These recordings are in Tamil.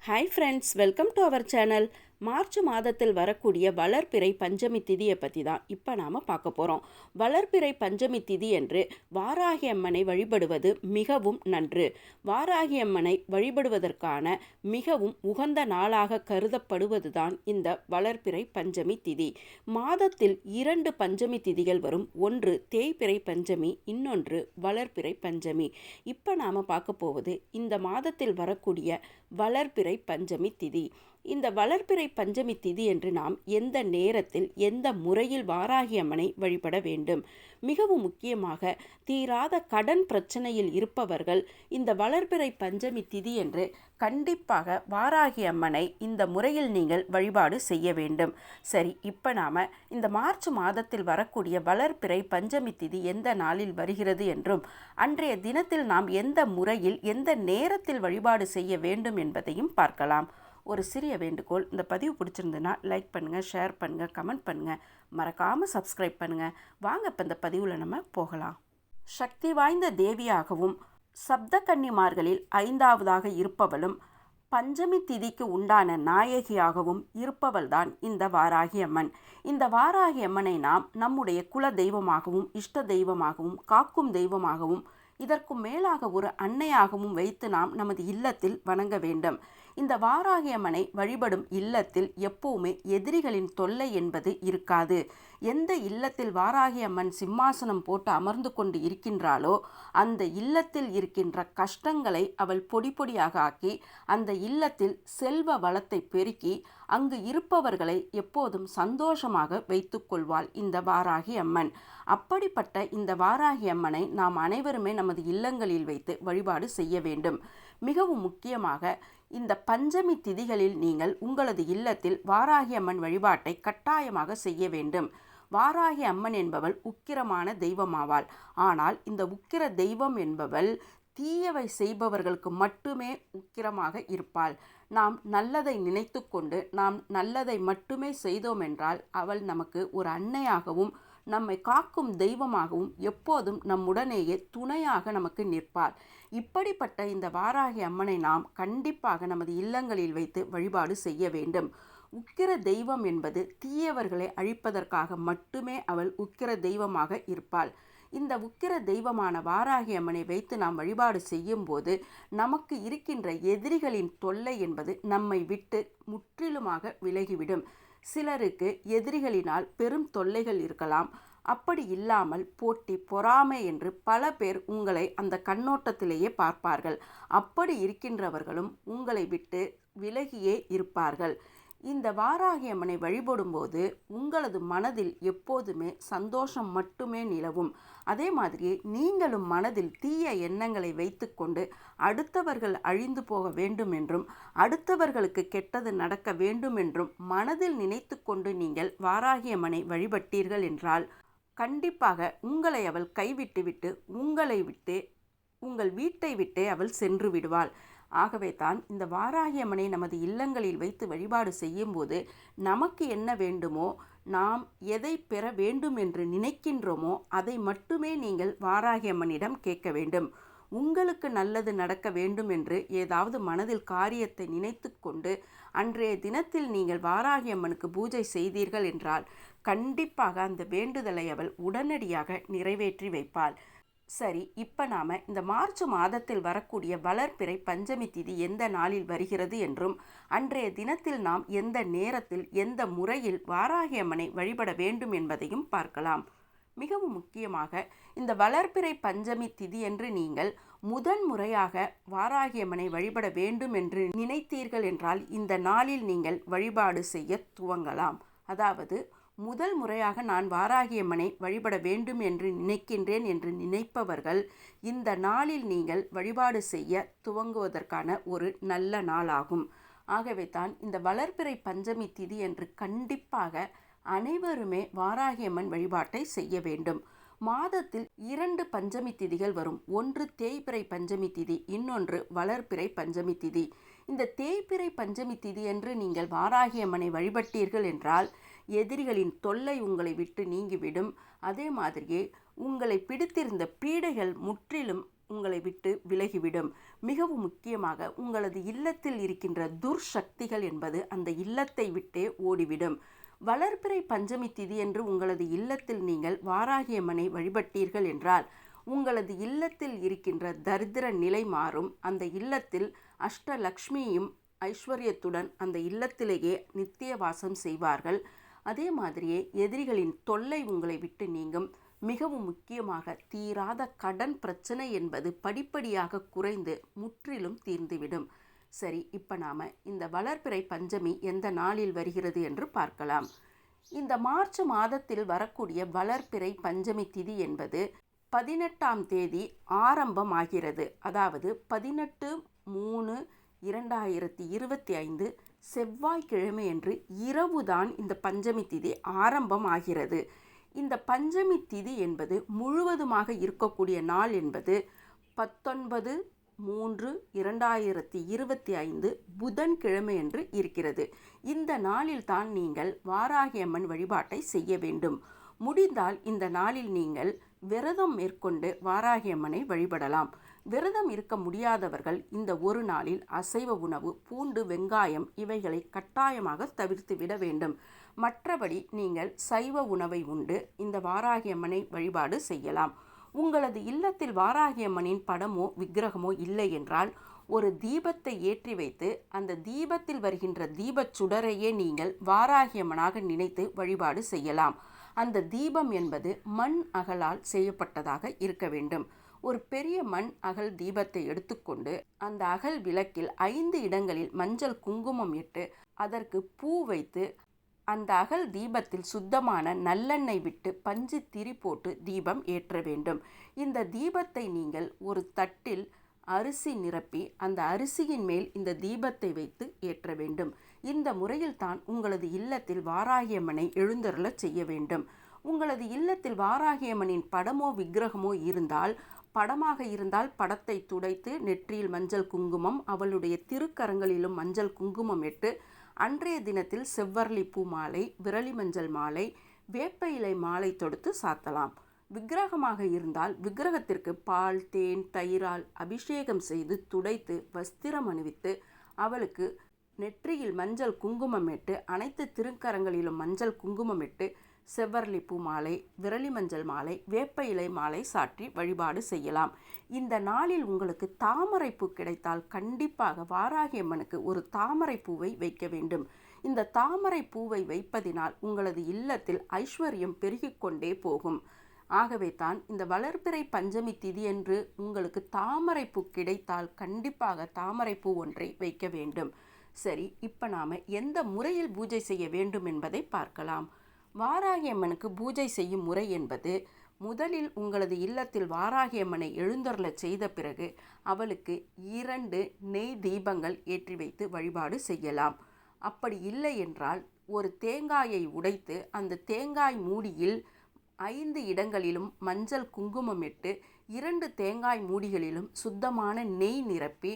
Hi friends, welcome to our channel. March மாதத்தில் வரக்கூடிய வளர்பிறை பஞ்சமி திதியை பற்றி தான் இப்போ நாம் பார்க்க போகிறோம். வளர்பிறை பஞ்சமி திதி என்று வாராகி அம்மனை வழிபடுவது மிகவும் நன்று. வாராகி அம்மனை வழிபடுவதற்கான மிகவும் உகந்த நாளாக கருதப்படுவது தான் இந்த வளர்பிறை பஞ்சமி திதி. மாதத்தில் 2 பஞ்சமி திதிகள் வரும். ஒன்று தேய்பிறை பஞ்சமி, இன்னொன்று வளர்பிறை பஞ்சமி. இப்போ நாம் பார்க்க போவது இந்த மாதத்தில் வரக்கூடிய வளர்பிறை பஞ்சமி திதி. இந்த வளர்பிறை பஞ்சமி திதி என்று நாம் எந்த நேரத்தில் எந்த முறையில் வாராகி அம்மனை வழிபட வேண்டும்? மிகவும் முக்கியமாக தீராத கடன் பிரச்சனையில் இருப்பவர்கள் இந்த வளர்பிறை பஞ்சமி திதி என்று கண்டிப்பாக வாராகி அம்மனை இந்த முறையில் நீங்கள் வழிபாடு செய்ய வேண்டும். சரி, இப்போ நாம் இந்த மார்ச் மாதத்தில் வரக்கூடிய வளர்பிறை பஞ்சமி திதி எந்த நாளில் வருகிறது என்றும் அன்றைய தினத்தில் நாம் எந்த முறையில் எந்த நேரத்தில் வழிபாடு செய்ய வேண்டும் என்பதையும் பார்க்கலாம். ஒரு சிறிய வேண்டுகோள், இந்த பதிவு பிடிச்சிருந்துன்னா லைக் பண்ணுங்கள், ஷேர் பண்ணுங்கள், கமெண்ட் பண்ணுங்கள், மறக்காமல் சப்ஸ்கிரைப் பண்ணுங்கள். வாங்க இப்போ இந்த பதிவில் நம்ம போகலாம். சக்தி வாய்ந்த தேவியாகவும் சப்த கன்னிமார்களில் 5ஆவதாக இருப்பவளும் பஞ்சமி திதிக்கு உண்டான நாயகியாகவும் இருப்பவள்தான் இந்த வாராகி அம்மன். இந்த வாராகி அம்மனை நாம் நம்முடைய குல தெய்வமாகவும் இஷ்ட தெய்வமாகவும் காக்கும் தெய்வமாகவும் இதற்கும் மேலாக ஒரு அன்னையாகவும் வைத்து நாம் நமது இல்லத்தில் வணங்க வேண்டும். இந்த வாராகி அம்மனை வழிபடும் இல்லத்தில் எப்பவுமே எதிரிகளின் தொல்லை என்பது இருக்காது. எந்த இல்லத்தில் வாராகி அம்மன் சிம்மாசனம் போட்டு அமர்ந்து கொண்டு இருக்கின்றாளோ அந்த இல்லத்தில் இருக்கின்ற கஷ்டங்களை அவள் பொடி பொடியாக ஆக்கி அந்த இல்லத்தில் செல்வ வளத்தை பெருக்கி அங்கு இருப்பவர்களை எப்போதும் சந்தோஷமாக வைத்து கொள்வாள் இந்த வாராகி அம்மன். அப்படிப்பட்ட இந்த வாராகி அம்மனை நாம் அனைவருமே நமது இல்லங்களில் வைத்து வழிபாடு செய்ய வேண்டும். மிகவும் முக்கியமாக இந்த பஞ்சமி திதிகளில் நீங்கள் உங்களது இல்லத்தில் வாராகி அம்மன் வழிபாட்டை கட்டாயமாக செய்ய வேண்டும். வாராகி அம்மன் என்பவள் உக்கிரமான தெய்வமாவாள். ஆனால் இந்த உக்கிர தெய்வம் என்பவள் தீயவை செய்பவர்களுக்கு மட்டுமே உக்கிரமாக இருப்பாள். நாம் நல்லதை நினைத்து கொண்டு நாம் நல்லதை மட்டுமே செய்தோம் என்றால் அவள் நமக்கு ஒரு அன்னையாகவும் நம்மை காக்கும் தெய்வமாகவும் எப்போதும் நம்முடனேயே துணையாக நமக்கு நிற்பாள். இப்படிப்பட்ட இந்த வாராகி அம்மனை நாம் கண்டிப்பாக நமது இல்லங்களில் வைத்து வழிபாடு செய்ய வேண்டும். உக்கிர தெய்வம் என்பது தீயவர்களை அழிப்பதற்காக மட்டுமே அவள் உக்கிர தெய்வமாக இருப்பாள். இந்த உக்கிர தெய்வமான வாராகி அம்மனை வைத்து நாம் வழிபாடு செய்யும் போது நமக்கு இருக்கின்ற எதிரிகளின் தொல்லை என்பது நம்மை விட்டு முற்றிலுமாக விலகிவிடும். சிலருக்கு எதிரிகளினால் பெரும் தொல்லைகள் இருக்கலாம். அப்படி இல்லாமல் போட்டி பொறாமை என்று பல பேர் உங்களை அந்த கண்ணோட்டத்திலேயே பார்ப்பார்கள். அப்படி இருக்கின்றவர்களும் உங்களை விட்டு விலகியே இருப்பார்கள். இந்த வாராகி அம்மனை வழிபடும்போது உங்களது மனதில் எப்போதுமே சந்தோஷம் மட்டுமே நிலவும். அதே மாதிரியே நீங்களும் மனதில் தீய எண்ணங்களை வைத்துக்கொண்டு அடுத்தவர்கள் அழிந்து போக வேண்டும் என்றும் அடுத்தவர்களுக்கு கெட்டது நடக்க வேண்டும் என்றும் மனதில் நினைத்து கொண்டு நீங்கள் வாராகி அம்மனை வழிபட்டீர்கள் என்றால் கண்டிப்பாக உங்களை அவள் கைவிட்டுவிட்டு உங்களை விட்டு உங்கள் வீட்டை விட்டே அவள் சென்று விடுவாள். ஆகவே தான் இந்த வாராகி அம்மனை நமது இல்லங்களில் வைத்து வழிபாடு செய்யும்போது நமக்கு என்ன வேண்டுமோ, நாம் எதை பெற வேண்டும் என்று நினைக்கின்றோமோ அதை மட்டுமே நீங்கள் வாராகி அம்மனிடம் கேட்க வேண்டும். உங்களுக்கு நல்லது நடக்க வேண்டும் என்று ஏதாவது மனதில் காரியத்தை நினைத்து கொண்டு அன்றைய தினத்தில் நீங்கள் வாராகி அம்மனுக்கு பூஜை செய்தீர்கள் என்றால் கண்டிப்பாக அந்த வேண்டுதலை அவள் உடனடியாக நிறைவேற்றி வைப்பாள். சரி, இப்போ நாம் இந்த மார்ச் மாதத்தில் வரக்கூடிய வளர்பிறை பஞ்சமி திதி எந்த நாளில் வருகிறது என்றும் அன்றைய தினத்தில் நாம் எந்த நேரத்தில் எந்த முறையில் வாராகி அம்மனை வழிபட வேண்டும் என்பதையும் பார்க்கலாம். மிகவும் முக்கியமாக இந்த வளர்பிறை பஞ்சமி திதி என்று நீங்கள் முதன் முறையாக வாராகி அம்மனை வழிபட வேண்டும் என்று நினைத்தீர்கள் என்றால் இந்த நாளில் நீங்கள் வழிபாடு செய்ய துவங்கலாம். அதாவது முதல் முறையாக நான் வாராகி அம்மனை வழிபட வேண்டும் என்று நினைக்கின்றேன் என்று நினைப்பவர்கள் இந்த நாளில் நீங்கள் வழிபாடு செய்ய துவங்குவதற்கான ஒரு நல்ல நாளாகும். ஆகவே தான் இந்த வளர்பிறை பஞ்சமி திதி என்று கண்டிப்பாக அனைவருமே வாராகி அம்மன் வழிபாட்டை செய்ய வேண்டும். மாதத்தில் 2 பஞ்சமி திதிகள் வரும். ஒன்று தேய்பிறை பஞ்சமி திதி, இன்னொன்று வளர்பிறை பஞ்சமி திதி. இந்த தேய்பிறை பஞ்சமி திதி என்று நீங்கள் வாராகி அம்மனை வழிபட்டீர்கள் என்றால் எதிரிகளின் தொல்லை உங்களை விட்டு நீங்கிவிடும். அதே மாதிரியே உங்களை பிடித்திருந்த பீடைகள் முற்றிலும் உங்களை விட்டு விலகிவிடும். மிகவும் முக்கியமாக உங்களது இல்லத்தில் இருக்கின்ற துர்சக்திகள் என்பது அந்த இல்லத்தை விட்டே ஓடிவிடும். வளர்பிறை பஞ்சமி திதி என்று உங்களது இல்லத்தில் நீங்கள் வாராகி அம்மனை வழிபட்டீர்கள் என்றால் உங்களது இல்லத்தில் இருக்கின்ற தரித்திர நிலை மாறும். அந்த இல்லத்தில் அஷ்டலக்ஷ்மியும் ஐஸ்வர்யத்துடன் அந்த இல்லத்திலேயே நித்திய வாசம் செய்வார்கள். அதே மாதிரியே எதிரிகளின் தொல்லை உங்களை விட்டு நீங்கும். மிகவும் முக்கியமாக தீராத கடன் பிரச்சனை என்பது படிப்படியாக குறைந்து முற்றிலும் தீர்ந்துவிடும். சரி, இப்போ நாம் இந்த வளர்பிறை பஞ்சமி எந்த நாளில் வருகிறது என்று பார்க்கலாம். இந்த மார்ச் மாதத்தில் வரக்கூடிய வளர்பிறை பஞ்சமி திதி என்பது 18ஆம் தேதி ஆரம்பமாகிறது. அதாவது 18/3/2025 செவ்வாய்க்கிழமை என்று இரவுதான் இந்த பஞ்சமி திதி ஆரம்பமாகிறது. இந்த பஞ்சமி திதி என்பது முழுவதுமாக இருக்கக்கூடிய நாள் என்பது 19/3/2025 புதன்கிழமை என்று இருக்கிறது. இந்த நாளில் தான் நீங்கள் வாராகி அம்மன் வழிபாட்டை செய்ய வேண்டும். முடிந்தால் இந்த நாளில் நீங்கள் விரதம் மேற்கொண்டு வாராகி அம்மனை வழிபடலாம். விரதம் இருக்க முடியாதவர்கள் இந்த ஒரு நாளில் அசைவ உணவு, பூண்டு, வெங்காயம் இவைகளை கட்டாயமாக தவிர்த்து விட வேண்டும். மற்றபடி நீங்கள் சைவ உணவை உண்டு இந்த வாராகி அம்மனை வழிபாடு செய்யலாம். உங்களது இல்லத்தில் வாராகி அம்மனின் படமோ விக்கிரகமோ இல்லை என்றால் ஒரு தீபத்தை ஏற்றி வைத்து அந்த தீபத்தில் வருகின்ற தீபச் சுடரையே நீங்கள் வாராகி அம்மனாக நினைத்து வழிபாடு செய்யலாம். அந்த தீபம் என்பது மண் அகலால் செய்யப்பட்டதாக இருக்க வேண்டும். ஒரு பெரிய மண் அகல் தீபத்தை எடுத்துக்கொண்டு அந்த அகல் விளக்கில் 5 இடங்களில் மஞ்சள் குங்குமம் இட்டு அதற்கு பூ வைத்து அந்த அகல் தீபத்தில் சுத்தமான நல்லெண்ணெய் விட்டு பஞ்சு திரி போட்டு தீபம் ஏற்ற வேண்டும். இந்த தீபத்தை நீங்கள் ஒரு தட்டில் அரிசி நிரப்பி அந்த அரிசியின் மேல் இந்த தீபத்தை வைத்து ஏற்ற வேண்டும். இந்த முறையில் தான் உங்களது இல்லத்தில் வாராகி அம்மனை எழுந்தருளச் செய்ய வேண்டும். உங்களது இல்லத்தில் வாராகி அம்மனின் படமோ விக்கிரகமோ இருந்தால், படமாக இருந்தால் படத்தை துடைத்து நெற்றியில் மஞ்சள் குங்குமம், அவளுடைய திருக்கரங்களிலும் மஞ்சள் குங்குமம் இட்டு அன்றைய தினத்தில் செவ்வரளி பூ மாலை, விரலி மஞ்சள் மாலை, வேப்ப இலை மாலை தொடுத்து சாத்தலாம். விக்கிரகமாக இருந்தால் விக்கிரகத்திற்கு பால், தேன், தயிரால் அபிஷேகம் செய்து துடைத்து வஸ்திரம் அணிவித்து அவளுக்கு நெற்றியில் மஞ்சள் குங்குமம் இட்டு அனைத்து திருக்கரங்களிலும் மஞ்சள் குங்குமம் இட்டு செவ்வரளி பூ மாலை, விரலி மஞ்சள் மாலை, வேப்ப இலை மாலை சாற்றி வழிபாடு செய்யலாம். இந்த நாளில் உங்களுக்கு தாமரை பூ கிடைத்தால் கண்டிப்பாக வாராகி அம்மனுக்கு ஒரு தாமரை பூவை வைக்க வேண்டும். இந்த தாமரை பூவை வைப்பதினால் உங்களது இல்லத்தில் ஐஸ்வர்யம் பெருகிக்கொண்டே போகும். ஆகவே தான் இந்த வளர்பிறை பஞ்சமி திதி என்று உங்களுக்கு தாமரை பூ கிடைத்தால் கண்டிப்பாக தாமரை பூ ஒன்றை வைக்க வேண்டும். சரி, இப்போ நாம் எந்த முறையில் பூஜை செய்ய வேண்டும் என்பதை பார்க்கலாம். வாராகி அம்மனுக்கு பூஜை செய்யும் முறை என்பது, முதலில் உங்களது இல்லத்தில் வாராகி அம்மனை எழுந்தருளச் செய்த பிறகு அவளுக்கு 2 நெய் தீபங்கள் ஏற்றி வைத்து வழிபாடு செய்யலாம். அப்படி இல்லை என்றால் ஒரு தேங்காயை உடைத்து அந்த தேங்காய் மூடியில் 5 இடங்களிலும் மஞ்சள் குங்குமம் இட்டு 2 தேங்காய் மூடிகளிலும் சுத்தமான நெய் நிரப்பி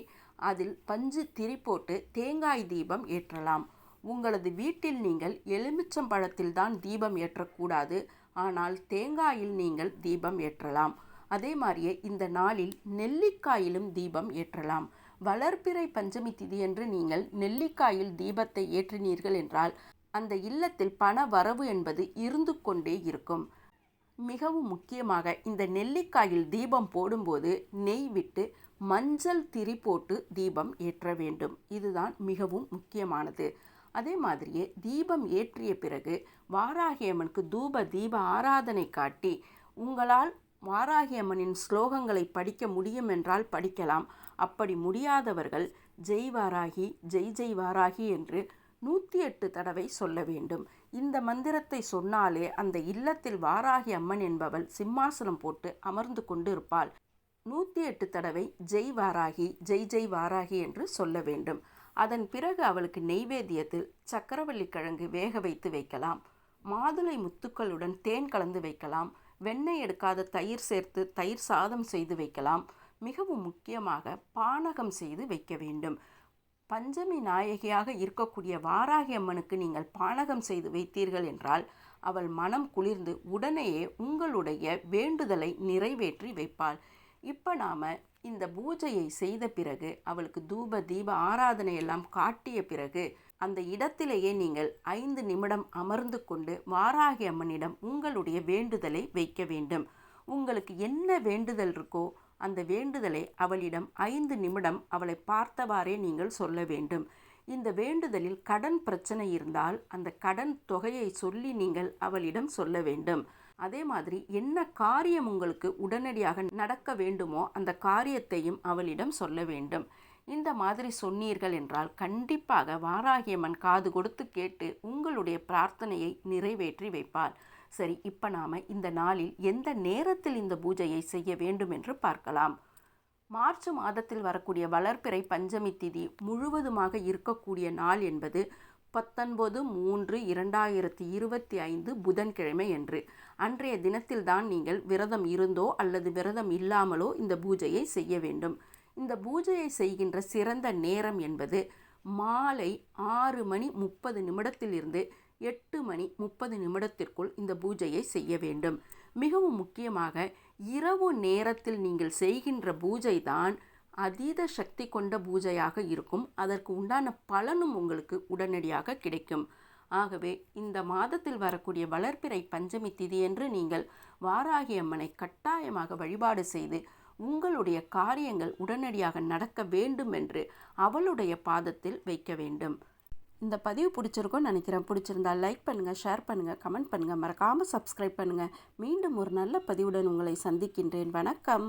அதில் பஞ்சு திரி போட்டு தேங்காய் தீபம் ஏற்றலாம். உங்களது வீட்டில் நீங்கள் எலுமிச்சம்பழத்தில் தான் தீபம் ஏற்றக்கூடாது, ஆனால் தேங்காயில் நீங்கள் தீபம் ஏற்றலாம். அதே மாதிரியே இந்த நாளில் நெல்லிக்காயிலும் தீபம் ஏற்றலாம். வளர்பிறை பஞ்சமி திதியன்று நீங்கள் நெல்லிக்காயில் தீபத்தை ஏற்றினீர்கள் என்றால் அந்த இல்லத்தில் பண வரவு என்பது இருந்து கொண்டே இருக்கும். மிகவும் முக்கியமாக இந்த நெல்லிக்காயில் தீபம் போடும்போது நெய் விட்டு மஞ்சள் திரி போட்டு தீபம் ஏற்ற வேண்டும். இதுதான் மிகவும் முக்கியமானது. அதே மாதிரியே தீபம் ஏற்றிய பிறகு வாராகி அம்மனுக்கு தூப தீப ஆராதனை காட்டி, உங்களால் வாராகி அம்மனின் ஸ்லோகங்களை படிக்க முடியும் என்றால் படிக்கலாம். அப்படி முடியாதவர்கள் ஜெய் வாராகி, ஜெய் ஜெய் வாராகி என்று 108 தடவை சொல்ல வேண்டும். இந்த மந்திரத்தை சொன்னாலே அந்த இல்லத்தில் வாராகி அம்மன் என்பவள் சிம்மாசனம் போட்டு அமர்ந்து கொண்டு இருப்பாள். 108 தடவை ஜெய் வாராகி, ஜெய் ஜெய் வாராகி என்று சொல்ல வேண்டும். அதன் பிறகு அவளுக்கு நெய்வேத்தியத்தில் சக்கரவள்ளி கிழங்கு வேக வைத்து வைக்கலாம். மாதுளை முத்துக்களுடன் தேன் கலந்து வைக்கலாம். வெண்ணெய் எடுக்காத தயிர் சேர்த்து தயிர் சாதம் செய்து வைக்கலாம். மிகவும் முக்கியமாக பானகம் செய்து வைக்க வேண்டும். பஞ்சமி நாயகியாக இருக்கக்கூடிய வாராகி அம்மனுக்கு நீங்கள் பானகம் செய்து வைத்தீர்கள் என்றால் அவள் மனம் குளிர்ந்து உடனேயே உங்களுடைய வேண்டுதலை நிறைவேற்றி வைப்பாள். இப்போ நாம் இந்த பூஜையை செய்த பிறகு அவளுக்கு தூப தீப ஆராதனை எல்லாம் காட்டிய பிறகு அந்த இடத்திலேயே நீங்கள் 5 நிமிடம் அமர்ந்து கொண்டு வாராகி அம்மனிடம் உங்களுடைய வேண்டுதலை வைக்க வேண்டும். உங்களுக்கு என்ன வேண்டுதல் இருக்கோ அந்த வேண்டுதலை அவளிடம் 5 நிமிடம் அவளை பார்த்தவாறே நீங்கள் சொல்ல வேண்டும். இந்த வேண்டுதலில் கடன் பிரச்சனை இருந்தால் அந்த கடன் தொகையை சொல்லி நீங்கள் அவளிடம் சொல்ல வேண்டும். அதே மாதிரி என்ன காரியம் உங்களுக்கு உடனடியாக நடக்க வேண்டுமோ அந்த காரியத்தையும் அவளிடம் சொல்ல வேண்டும். இந்த மாதிரி சொன்னீர்கள் என்றால் கண்டிப்பாக வாராகியம்மன் காது கொடுத்து கேட்டு உங்களுடைய பிரார்த்தனையை நிறைவேற்றி வைப்பாள். சரி, இப்போ நாம் இந்த நாளில் எந்த நேரத்தில் இந்த பூஜையை செய்ய வேண்டும் என்று பார்க்கலாம். மார்ச் மாதத்தில் வரக்கூடிய வளர்பிறை பஞ்சமி திதி முழுவதுமாக இருக்கக்கூடிய நாள் என்பது 19/3/2025 புதன்கிழமை என்று. அன்றைய தினத்தில்தான் நீங்கள் விரதம் இருந்தோ அல்லது விரதம் இல்லாமலோ இந்த பூஜையை செய்ய வேண்டும். இந்த பூஜையை செய்கின்ற சிறந்த நேரம் என்பது மாலை 6:30 8:30 இந்த பூஜையை செய்ய வேண்டும். மிகவும் முக்கியமாக இரவு நேரத்தில் நீங்கள் செய்கின்ற பூஜை தான் அதீத சக்தி கொண்ட பூஜையாக இருக்கும். அதற்கு உண்டான பலனும் உங்களுக்கு உடனடியாக கிடைக்கும். ஆகவே இந்த மாதத்தில் வரக்கூடிய வளர்பிறை பஞ்சமி திதியன்று நீங்கள் வாராகி அம்மனை கட்டாயமாக வழிபாடு செய்து உங்களுடைய காரியங்கள் உடனடியாக நடக்க வேண்டும் என்று அவளுடைய பாதத்தில் வைக்க வேண்டும். இந்த பதிவு பிடிச்சிருக்கும்னு நினைக்கிறேன். பிடிச்சிருந்தால் லைக் பண்ணுங்கள், ஷேர் பண்ணுங்கள், கமெண்ட் பண்ணுங்கள், மறக்காமல் சப்ஸ்கிரைப் பண்ணுங்கள். மீண்டும் ஒரு நல்ல பதிவுடன் உங்களை சந்திக்கின்றேன். வணக்கம்.